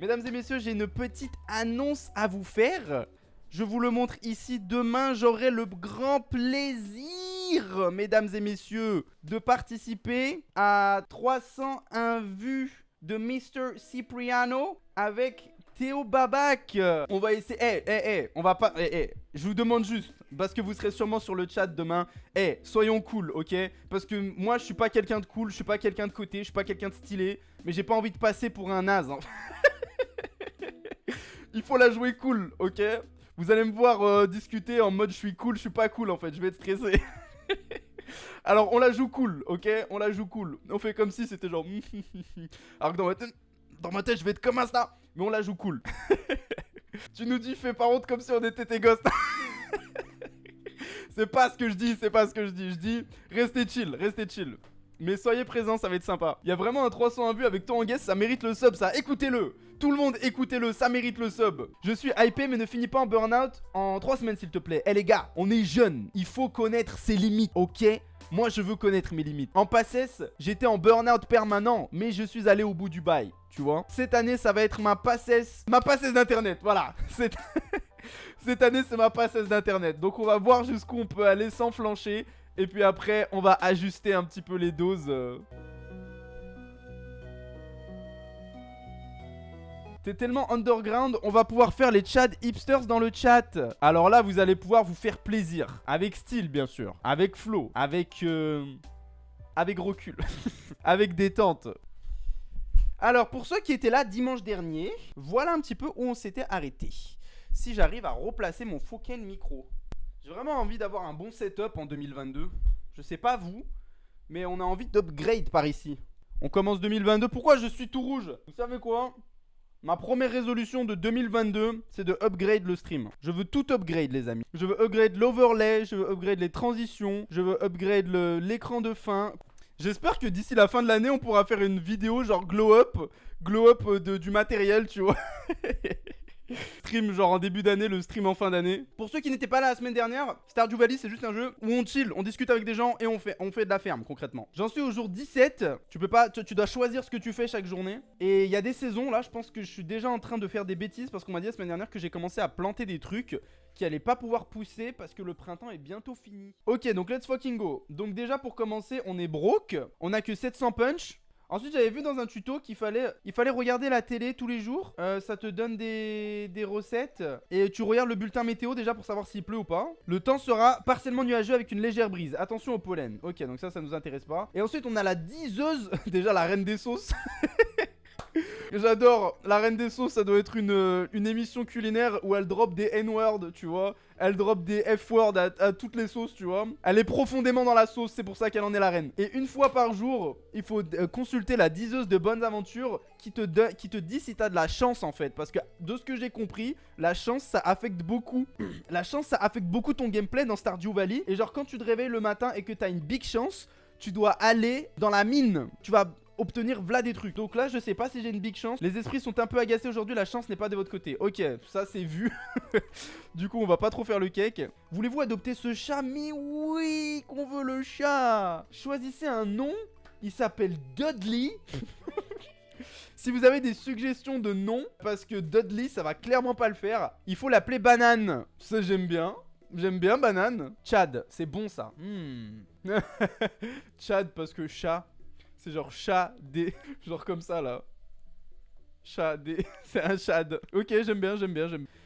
Mesdames et messieurs, j'ai une petite annonce à vous faire. Je vous le montre ici. Demain, j'aurai le grand plaisir, mesdames et messieurs, de participer à 301 vues de Mr. Cipriano avec Théo Babac. On va essayer. On va pas. Je vous demande juste, parce que vous serez sûrement sur le chat demain. Soyons cool, ok? Parce que moi, je suis pas quelqu'un de cool, je suis pas quelqu'un de côté, je suis pas quelqu'un de stylé, mais j'ai pas envie de passer pour un naze. Hein. Il faut la jouer cool, ok? Vous allez me voir discuter en mode je suis cool, je suis pas cool en fait, je vais être stressé. Alors on la joue cool, ok? On la joue cool. On fait comme si c'était genre... Alors que dans ma tête je vais être comme un star. Mais on la joue cool. Tu nous dis fais pas honte comme si on était tes gosses. C'est pas ce que je dis, c'est pas ce que je dis. Je dis restez chill, restez chill. Mais soyez présents, ça va être sympa. Il y a vraiment un 301 vues avec toi en guest, ça mérite le sub, ça. Écoutez-le. Tout le monde, écoutez-le, ça mérite le sub. Je suis hypé, mais ne finis pas en burn-out en 3 semaines, s'il te plaît. Eh les gars, on est jeunes. Il faut connaître ses limites, ok? Moi, je veux connaître mes limites. En passesse, j'étais en burn-out permanent, mais je suis allé au bout du bail, tu vois. Cette année, ça va être ma passesse d'internet, voilà. Cette année, c'est ma passesse d'internet. Donc, on va voir jusqu'où on peut aller sans flancher. Et puis après, on va ajuster un petit peu les doses. T'es tellement underground, on va pouvoir faire les chats hipsters dans le chat. Alors là, vous allez pouvoir vous faire plaisir. Avec style, bien sûr. Avec flow. Avec recul. Avec détente. Alors, pour ceux qui étaient là dimanche dernier, voilà un petit peu où on s'était arrêté. Si j'arrive à replacer mon fucking micro. J'ai vraiment envie d'avoir un bon setup en 2022. Je sais pas vous, mais on a envie d'upgrade par ici. On commence 2022. Pourquoi je suis tout rouge? Vous savez quoi? Ma première résolution de 2022, c'est de upgrade le stream. Je veux tout upgrade, les amis. Je veux upgrade l'overlay, je veux upgrade les transitions, je veux upgrade l'écran de fin. J'espère que d'ici la fin de l'année, on pourra faire une vidéo genre glow up du matériel, tu vois. Stream genre en début d'année, le stream en fin d'année. Pour ceux qui n'étaient pas là la semaine dernière, Stardew Valley c'est juste un jeu où on chill, on discute avec des gens et on fait de la ferme concrètement. J'en suis au jour 17, tu dois choisir ce que tu fais chaque journée. Et il y a des saisons là, je pense que je suis déjà en train de faire des bêtises parce qu'on m'a dit la semaine dernière que j'ai commencé à planter des trucs qui allaient pas pouvoir pousser parce que le printemps est bientôt fini. Ok, donc let's fucking go. Donc déjà pour commencer, on est broke, on a que 700 punch. Ensuite, j'avais vu dans un tuto qu'il fallait regarder la télé tous les jours. Ça te donne des recettes. Et tu regardes le bulletin météo déjà pour savoir s'il pleut ou pas. Le temps sera partiellement nuageux avec une légère brise. Attention au pollen. Ok, donc ça nous intéresse pas. Et ensuite, on a la diseuse. Déjà, la reine des sauces. J'adore. La reine des sauces, ça doit être une émission culinaire où elle drop des N-words, tu vois. Elle drop des F-words à toutes les sauces, tu vois. Elle est profondément dans la sauce, c'est pour ça qu'elle en est la reine. Et une fois par jour, il faut consulter la diseuse de bonnes aventures qui te dit si t'as de la chance en fait. Parce que de ce que j'ai compris, la chance ça affecte beaucoup. La chance ça affecte beaucoup ton gameplay dans Stardew Valley. Et genre quand tu te réveilles le matin et que t'as une big chance, tu dois aller dans la mine. Tu vas obtenir v'là des trucs. Donc là je sais pas si j'ai une big chance. Les esprits sont un peu agacés aujourd'hui, la chance n'est pas de votre côté. Ok, ça c'est vu. Du coup on va pas trop faire le cake. Voulez-vous adopter ce chat? Mais oui qu'on veut le chat. Choisissez un nom. Il s'appelle Dudley. Si vous avez des suggestions de nom, parce que Dudley ça va clairement pas le faire, il faut l'appeler Banane. Ça j'aime bien. J'aime bien Banane. Chad, c'est bon ça. Chad parce que chat. C'est genre chat des... genre comme ça là. Chat des... c'est un chad. Ok, j'aime bien.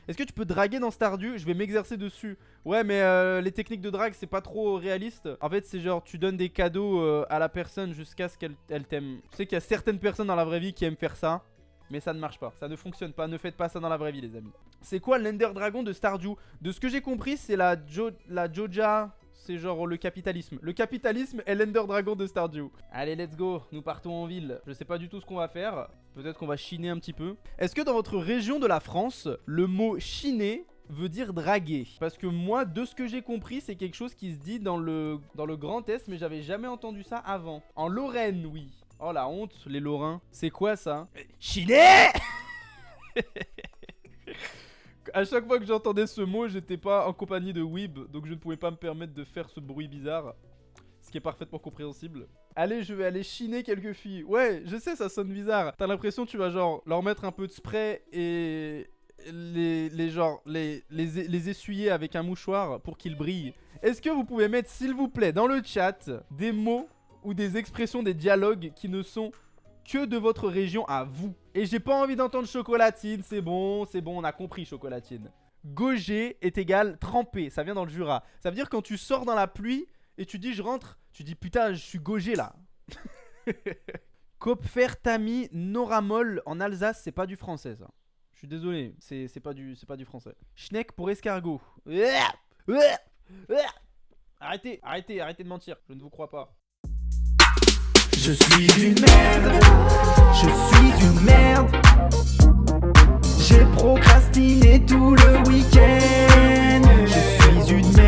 Est-ce que tu peux draguer dans Stardew? Je vais m'exercer dessus. Ouais, mais les techniques de drague, c'est pas trop réaliste. En fait, c'est genre, tu donnes des cadeaux à la personne jusqu'à ce qu'elle t'aime. Je sais qu'il y a certaines personnes dans la vraie vie qui aiment faire ça. Mais ça ne marche pas, ça ne fonctionne pas, ne faites pas ça dans la vraie vie les amis. C'est quoi l'Ender Dragon de Stardew? De ce que j'ai compris, c'est la Joja... C'est genre le capitalisme. Le capitalisme est l'Ender Dragon de Stardew. Allez, let's go. Nous partons en ville. Je sais pas du tout ce qu'on va faire. Peut-être qu'on va chiner un petit peu. Est-ce que dans votre région de la France, le mot chiner veut dire draguer? Parce que moi, de ce que j'ai compris, c'est quelque chose qui se dit dans le Grand Est, mais j'avais jamais entendu ça avant. En Lorraine, oui. Oh la honte, les Lorrains. C'est quoi ça? Chiner. À chaque fois que j'entendais ce mot, j'étais pas en compagnie de Weeb, donc je ne pouvais pas me permettre de faire ce bruit bizarre. Ce qui est parfaitement compréhensible. Allez, je vais aller chiner quelques filles. Ouais, je sais, ça sonne bizarre. T'as l'impression que tu vas genre leur mettre un peu de spray et les essuyer avec un mouchoir pour qu'ils brillent. Est-ce que vous pouvez mettre, s'il vous plaît, dans le chat, des mots ou des expressions, des dialogues qui ne sont que de votre région à vous? Et j'ai pas envie d'entendre chocolatine, c'est bon, on a compris chocolatine. Gauger est égal trempé, ça vient dans le Jura. Ça veut dire quand tu sors dans la pluie et tu dis je rentre, tu dis putain je suis gaugé là. Kopfertami Noramol en Alsace, c'est pas du français ça. Je suis désolé, c'est pas du français. Schneck pour escargot. Arrêtez de mentir, je ne vous crois pas. Je suis une merde, je suis une merde. J'ai procrastiné tout le week-end.